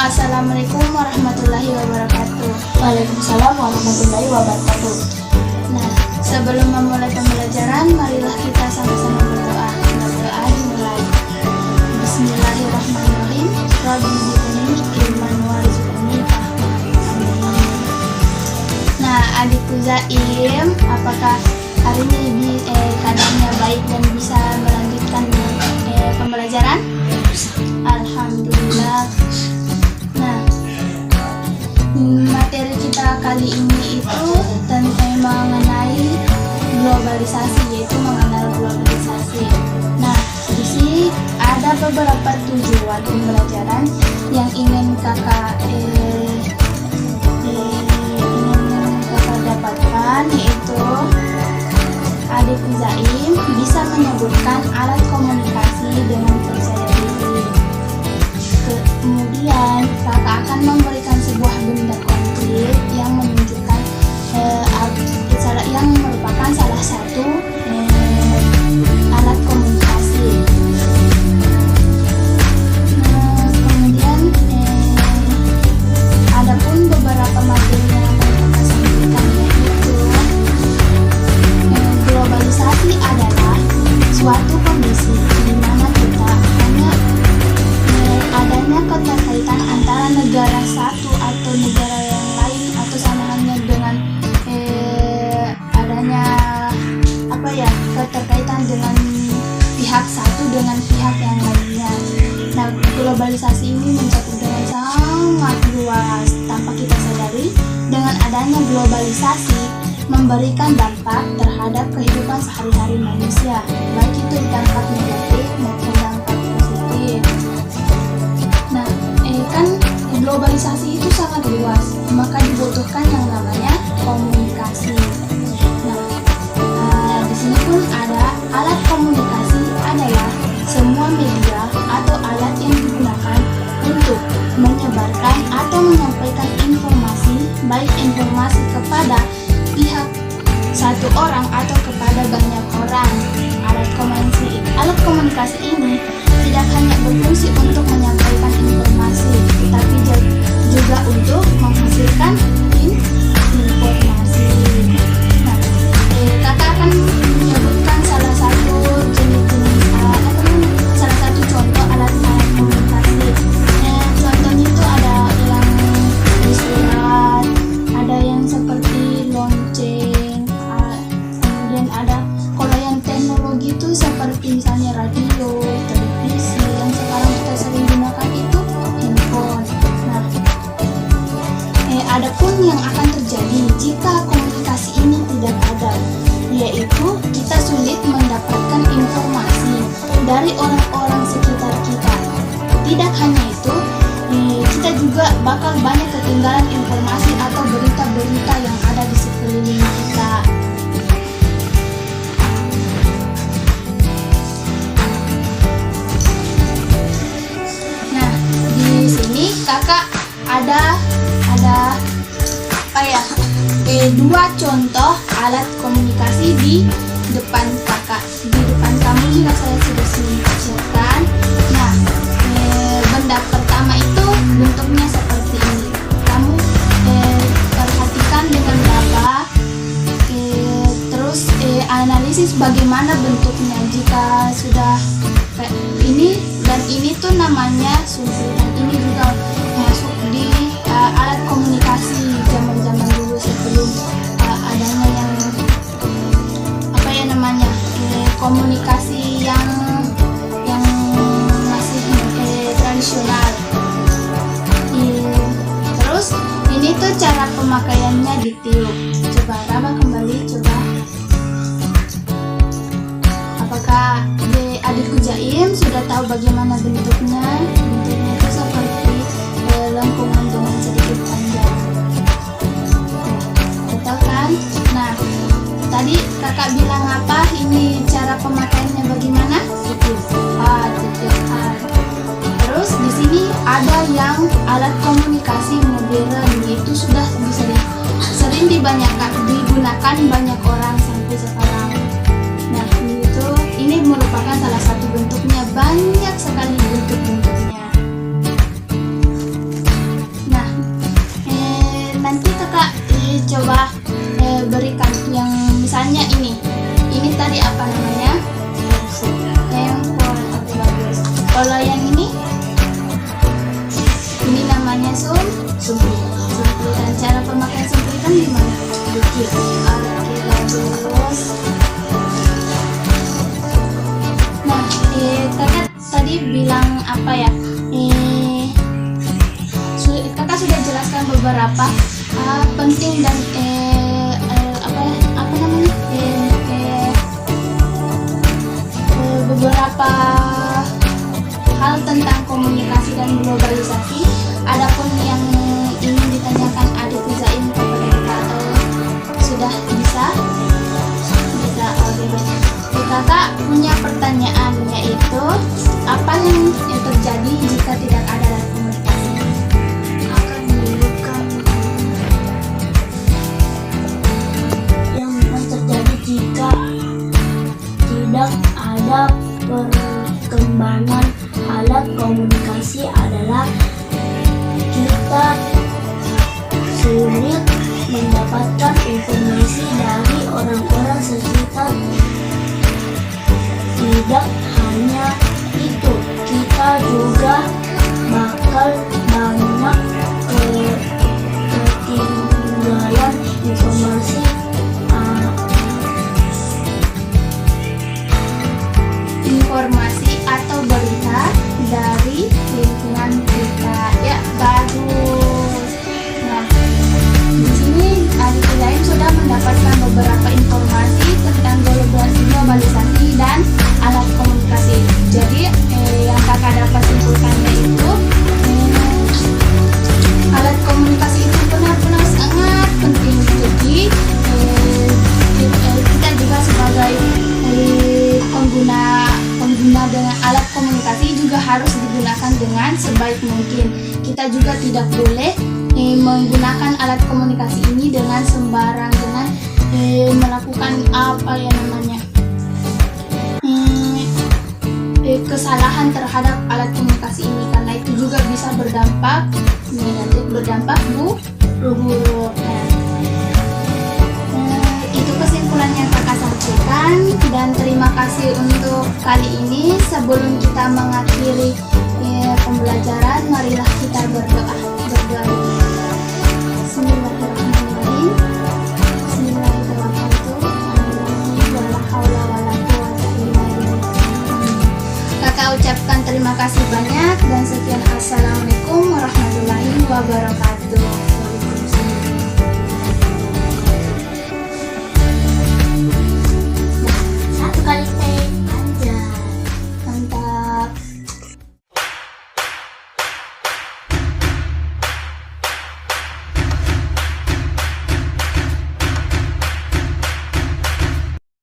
Assalamualaikum warahmatullahi wabarakatuh. Waalaikumsalam warahmatullahi wabarakatuh. Nah, sebelum memulai pembelajaran, marilah kita sama-sama berdoa. Berdoa dimulai. Bismillahirrahmanirrahim. Rabbi zidni ilman warzuqni fahma. Amin. Nah, adikku Zaim, apakah hari ini keadaannya baik dan bisa melanjutkan pembelajaran? Alhamdulillah. Nah, materi kita kali ini itu tentang mengenai globalisasi, yaitu mengenal globalisasi. Nah, di sini ada beberapa tujuan pembelajaran yang ingin kakak dapatkan, yaitu adik Zaim bisa menyebutkan alat komunikasi dengan percaya diri. Kemudian kakak akan memberikan sebuah benda konkret yang menunjukkan yang merupakan salah satu alat komunikasi. Kemudian ada pun beberapa materi yang kakak sampaikan, yaitu globalisasi adalah suatu kondisi di mana kita hanya adanya keterkaitan antara negara satu atau negara yang lain, atau sama halnya dengan adanya keterkaitan dengan pihak satu dengan pihak yang lainnya. Nah, globalisasi ini mencakup dengan sangat luas tanpa kita sadari. Dengan adanya globalisasi memberikan dampak terhadap kehidupan sehari-hari manusia, baik itu dampak negatif maupun dampak positif. Nah, kan globalisasi itu sangat luas, maka dibutuhkan yang namanya komunikasi. Nah, di sini pun ada alat komunikasi adalah semua media atau alat yang digunakan untuk menyebarkan atau menyampaikan informasi, baik informasi kepada pihak satu orang atau kepada banyak orang. Alat komunikasi ini tidak hanya berfungsi untuk menyampaikan informasi, tetapi juga untuk menghasilkan informasi. Nah, kakak akan menyebutkan salah satu contoh alat komunikasi. Contohnya itu ada yang di surat, ada yang seperti lonceng, kemudian ada kalau yang teknologi itu seperti misalnya radio, televisi, yang sekarang kita sering gunakan itu handphone. Nah, ada pun yang akan terjadi jika komunikasi ini tidak ada, yaitu kita sulit mendapatkan informasi dari orang-orang sekitar kita. Tidak hanya itu, kita juga bakal banyak ketinggalan informasi atau berita-berita yang ada di sekeliling kita. Nah, di sini kakak ada dua contoh alat komunikasi di depan kakak. Di depan kamu juga saya sudah siapkan. Nah, benda pertama itu bentuknya seperti ini. Kamu perhatikan dengan baik, terus analisis bagaimana bentuknya. Jika sudah ini dan ini tuh namanya sumber, dan ini juga masuk di alat komunikasi zaman-zaman dulu sebelum adanya komunikasi yang masih tradisional. Terus ini tuh cara pemakaiannya ditiup. Coba Raba kembali, coba. Apakah adikku Zaim sudah tahu bagaimana bentuknya? Bentuknya itu seperti lengkungan dengan sedikit panjang. Betul kan? Nah, tadi kakak bilang apa? Ini cara pemakaiannya bagaimana? Tiup. Terus di sini ada yang alat komunikasi modern, yaitu sudah sering digunakan banyak orang sampai sekarang. Nah, ini merupakan salah satu bentuknya, banyak sekali bentuk-bentuknya. nanti kakak coba berikan yang misalnya ini tadi apa namanya, handphone. Oke, bagus. Kalau yang ini namanya sumplitan. Cara pemakaian sumplitan gimana? Oke, bagus. Nah, kakak tadi bilang apa ya? Kakak sudah jelaskan beberapa penting dan apa namanya? Beberapa hal tentang komunikasi dan globalisasi. Adapun yang ingin ditanyakan adik Zain kepada kakak, sudah bisa. Oke. Kakak punya pertanyaan, yaitu apa yang terjadi jika tidak ada alat komunikasi? Akan menyebabkan yang akan terjadi jika tidak ada perkembangan alat komunikasi adalah kita sulit mendapatkan informasi dari orang-orang sekitar. Tidak hanya itu, kita juga bakal banyak ketinggalan informasi atau berita dari lingkungan kita. Ya, bagus. Nah, di sini adik lain sudah mendapatkan beberapa informasi tentang globalisasi dan alat komunikasi. Jadi yang kakak dapat simpulkannya itu alat komunikasi itu benar-benar sangat penting. Jadi kita juga sebagai pengguna dengan alat komunikasi juga harus digunakan dengan sebaik mungkin. Kita juga tidak boleh menggunakan alat komunikasi ini dengan sembarang, dengan melakukan apa yang namanya kesalahan terhadap alat komunikasi ini, karena itu juga bisa berdampak negatif, berdampak buruk. Itu kesimpulan yang kakak sampaikan, dan terima kasih untuk kali ini. Sebelum kita mengakhiri pembelajaran, marilah kita berdoa dulu. Bismillahirrahmanirrahim. Kakak ucapkan terima kasih banyak dan sekian. Assalamualaikum warahmatullahi wabarakatuh.